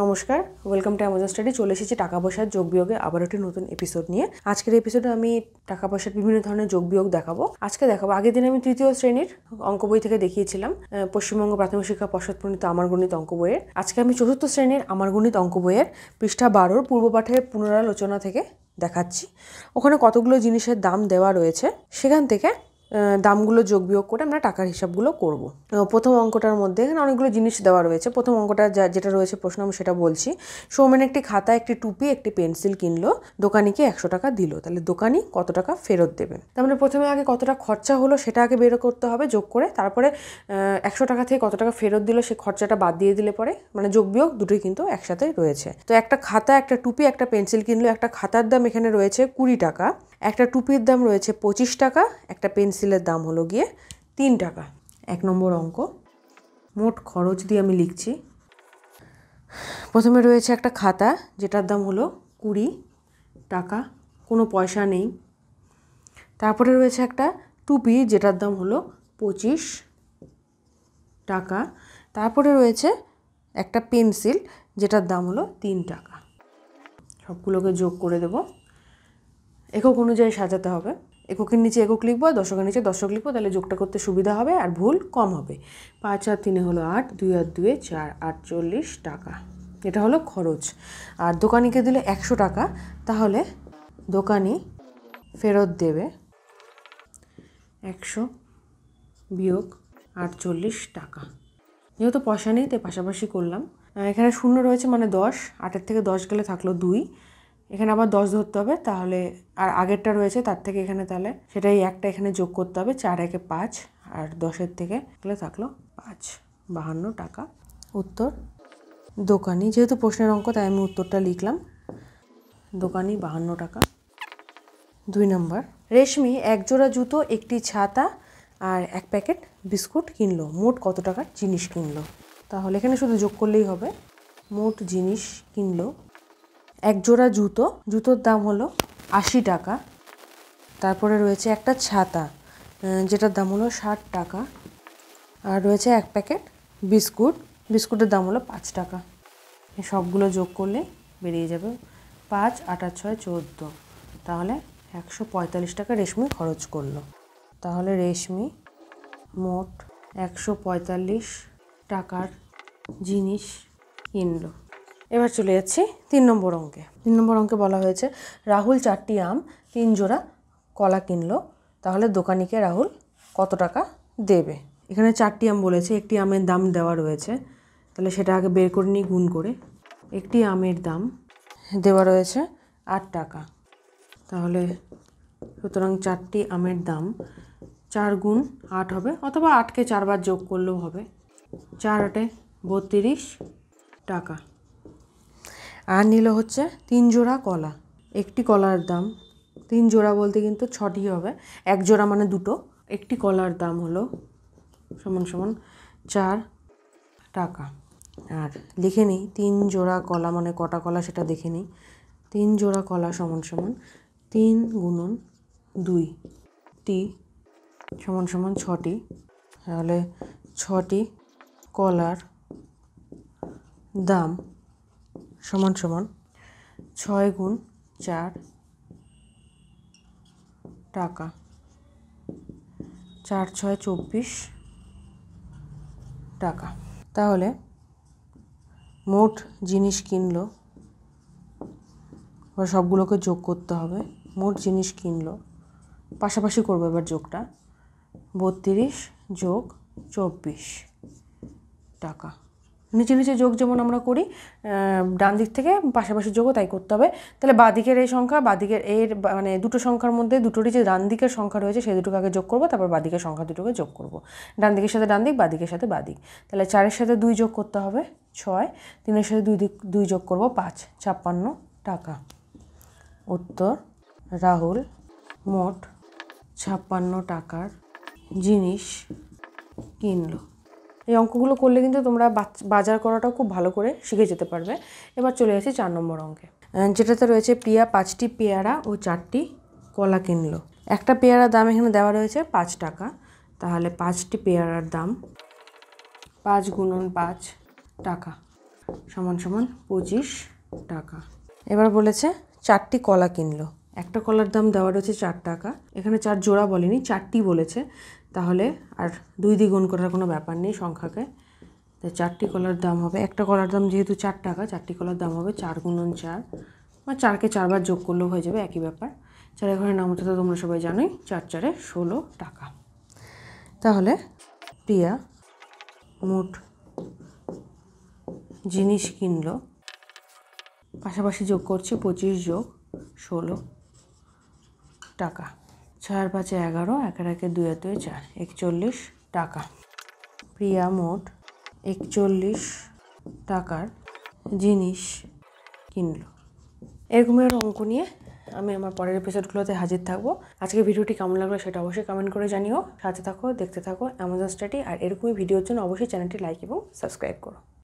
নমস্কার, welcome to Amazon study. চলে এসেছি টাকা পয়সার যোগ বিয়োগে আবার একটি নতুন এপিসোড নিয়ে। আজকের এপিসোডে আমি টাকা পয়সার বিভিন্ন ধরনের যোগ বিয়োগ দেখাবো। আগের দিন আমি তৃতীয় শ্রেণীর অঙ্ক বই থেকে দেখিয়েছিলাম পশ্চিমবঙ্গ প্রাথমিক শিক্ষা পর্ষদ প্রণীত আমার গণিত অঙ্ক বইয়ের। আজকে আমি চতুর্থ শ্রেণীর আমার গণিত অঙ্ক বইয়ের পৃষ্ঠা 12 পূর্বপাঠের পুনরালোচনা থেকে দেখাচ্ছি। ওখানে কতগুলো জিনিসের দাম দেওয়া রয়েছে, সেখান থেকে দামগুলো যোগ বিয়োগ করে আমরা টাকার হিসাবগুলো করব। প্রথম অঙ্কটার মধ্যে এখানে অনেকগুলো জিনিস দেওয়া রয়েছে। প্রথম অঙ্কটা যেটা রয়েছে প্রশ্ন আমি সেটা বলছি। সৌমেন একটি খাতা, একটি টুপি, একটি পেন্সিল কিনলো, দোকানিকে 100 টাকা দিল। তাহলে দোকানি কত টাকা ফেরত দেবে? তার মানে প্রথমে আগে কতটা খরচা হলো সেটা আগে বের করতে হবে যোগ করে, তারপরে 100 টাকা থেকে কত টাকা ফেরত দিল সেই খরচাটা বাদ দিয়ে দিলে পরে, মানে যোগ বিয়োগ দুটোই কিন্তু একসাথে রয়েছে। তো একটা খাতা, একটা টুপি, একটা পেন্সিল কিনলো। একটা খাতার দাম এখানে রয়েছে 20 টাকা, একটা টুপির দাম রয়েছে 25 টাকা, একটা পেন্সিলের দাম হলো গিয়ে 3 টাকা। 1 নম্বর অঙ্ক। মোট খরচ দিয়ে আমি লিখছি। প্রথমে রয়েছে একটা খাতা যেটার দাম হলো 20 টাকা, কোনো পয়সা নেই। তারপরে রয়েছে একটা টুপি যেটার দাম হলো 25 টাকা। তারপরে রয়েছে একটা পেন্সিল যেটার দাম হলো 3 টাকা। সবগুলোকে যোগ করে দেব। একক অনুযায়ী সাজাতে হবে। এককের নিচে একক লিখবো আর দশকের নিচে দশক লিখবো, তাহলে যোগটা করতে সুবিধা হবে আর ভুল কম হবে। 5 আর 3 হলো 8, 2 আর 2 4, 48 টাকা। এটা হলো খরচ। আর দোকানিকে দিলে 100 টাকা, তাহলে দোকানি ফেরত দেবে 100 বিয়োগ 48 টাকা। যেহেতু পয়সা নেই তাই পাশাপাশি করলাম। এখানে শূন্য রয়েছে মানে 10, 8-এর থেকে 10 গেলে থাকলো 2। এখানে আবার 10 ধরতে হবে, তাহলে আর আগেরটা রয়েছে তার থেকে এখানে তাহলে সেটাই একটা এখানে যোগ করতে হবে। 4 একে 5 আর 10-এর থেকে গেলে থাকলো 5, 52 টাকা। উত্তর দোকানি। যেহেতু প্রশ্নের অঙ্ক তাই আমি উত্তরটা লিখলাম, দোকানি 52 টাকা। 2 নম্বর। রেশমি এক জোড়া জুতো, একটি ছাতা আর 1 প্যাকেট বিস্কুট কিনলো। মোট কত টাকার জিনিস কিনলো? তাহলে এখানে শুধু যোগ করলেই হবে। মোট জিনিস কিনলো 1 জোড়া জুতো, জুতোর দাম হলো 80 টাকা। তারপরে রয়েছে একটা ছাতা যেটার দাম হলো 60 টাকা। আর রয়েছে 1 প্যাকেট বিস্কুট, বিস্কুটের দাম হলো 5 টাকা। সবগুলো যোগ করলে বেরিয়ে যাবে 5 8 আর 6 14, তাহলে 145 টাকা রেশমি খরচ করলো। তাহলে রেশমি মোট 145 টাকার জিনিস কিনলো। এবার চলে যাচ্ছি 3 নম্বর অঙ্কে। 3 নম্বর অঙ্কে বলা হয়েছে রাহুল 4টি আম, 3 জোড়া কলা কিনলো, তাহলে দোকানিকে রাহুল কত টাকা দেবে? এখানে 4টি আম বলেছে, একটি আমের দাম দেওয়া রয়েছে, তাহলে সেটা আগে বের করে নিই গুণ করে। একটি আমের দাম দেওয়া রয়েছে 8 টাকা, তাহলে সুতরাং 4টি আমের দাম 4 গুণ 8 হবে, অথবা 8কে 4 বার যোগ করলেও হবে। 4 8 32 টাকা। আর নিল হচ্ছে 3 জোড়া কলা। একটি কলার দাম, 3 জোড়া বলতে কিন্তু 6টি হবে, 1 জোড়া মানে 2টো। একটি কলার দাম হলো সমান সমান 4 টাকা। আর লিখে নিই 3 জোড়া কলা মানে কটা কলা সেটা দেখে নিই। 3 জোড়া কলা সমান সমান 3 গুণন 2টি সমান সমান 6টি, তাহলে 6টি কলার দাম সমান সমান 6 গুণ 4 টাকা। 4 6 24 টাকা। তাহলে মোট জিনিস কিনলো, এবার সবগুলোকে যোগ করতে হবে। মোট জিনিস কিনলো, পাশাপাশি করবো এবার যোগটা। 32 যোগ 24 টাকা। নিচে নিচে যোগ যেমন আমরা করি, ডান দিক থেকে পাশাপাশি যোগও তাই করতে হবে। তাহলে বাঁদিকের এই সংখ্যা, বাঁদিকের এর মানে দুটো সংখ্যার মধ্যে দুটোরই যে ডান দিকের সংখ্যা রয়েছে সেই দুটোকে আগে যোগ করবো, তারপর বাঁদিকের সংখ্যা দুটোকে যোগ করবো। ডান দিকের সাথে ডান দিক, বাঁদিকের সাথে বাঁদিক। তাহলে 4-এর সাথে 2 যোগ করতে হবে 6, 3-এর সাথে 2 যোগ করবো 5, 56 টাকা। উত্তর রাহুল মোট 56 টাকার জিনিস কিনলো। এই অঙ্কগুলো করলে কিন্তু তোমরা বাজার করাটাও খুব ভালো করে শিখে যেতে পারবে। এবার চলে আসি 4 নম্বর অঙ্কে, যেটাতে রয়েছে প্রিয়া 5টি পেয়ারা ও 4টি কলা কিনলো। একটা পেয়ারার দাম এখানে দেওয়া রয়েছে 5 টাকা, তাহলে 5টি পেয়ারার দাম 5 গুণন 5 টাকা। সমান সমান 25 টাকা। এবার বলেছে 4টি কলা কিনলো। একটা কলার দাম দেওয়া রয়েছে 4 টাকা। এখানে 4 জোড়া বলেনি, 4টি বলেছে, তাহলে আর 2 দিয়ে গুণ করার কোনো ব্যাপার নেই সংখ্যাকে। তাই 4টি কলার দাম হবে, একটা কলার দাম যেহেতু 4 টাকা, 4টি কলার দাম হবে 4 গুণন 4, বা 4কে 4 বার যোগ করলেও হয়ে যাবে, একই ব্যাপার। 4 ঘরের নাম হতে তো তোমরা সবাই জানোই, 4 4 16 টাকা। তাহলে প্রিয়া মোট জিনিস কিনলো, পাশাপাশি যোগ করছি 25 যোগ 16 টাকা। 4 5 11, 1 1 2 2 4, 41 টাকা। প্রিয়া মোট 41 টাকার জিনিস কিনলো। এরকমের অঙ্ক নিয়ে আমি আমার পরের এপিসোডগুলোতে হাজির থাকবো। আজকে ভিডিওটি কেমন লাগলো সেটা অবশ্যই কমেন্ট করে জানিও। সাথে থাকো, দেখতে থাকো অ্যামাজন স্টাডি। আর এরকমই ভিডিওর জন্য অবশ্যই চ্যানেলটি লাইক এবং সাবস্ক্রাইব করো।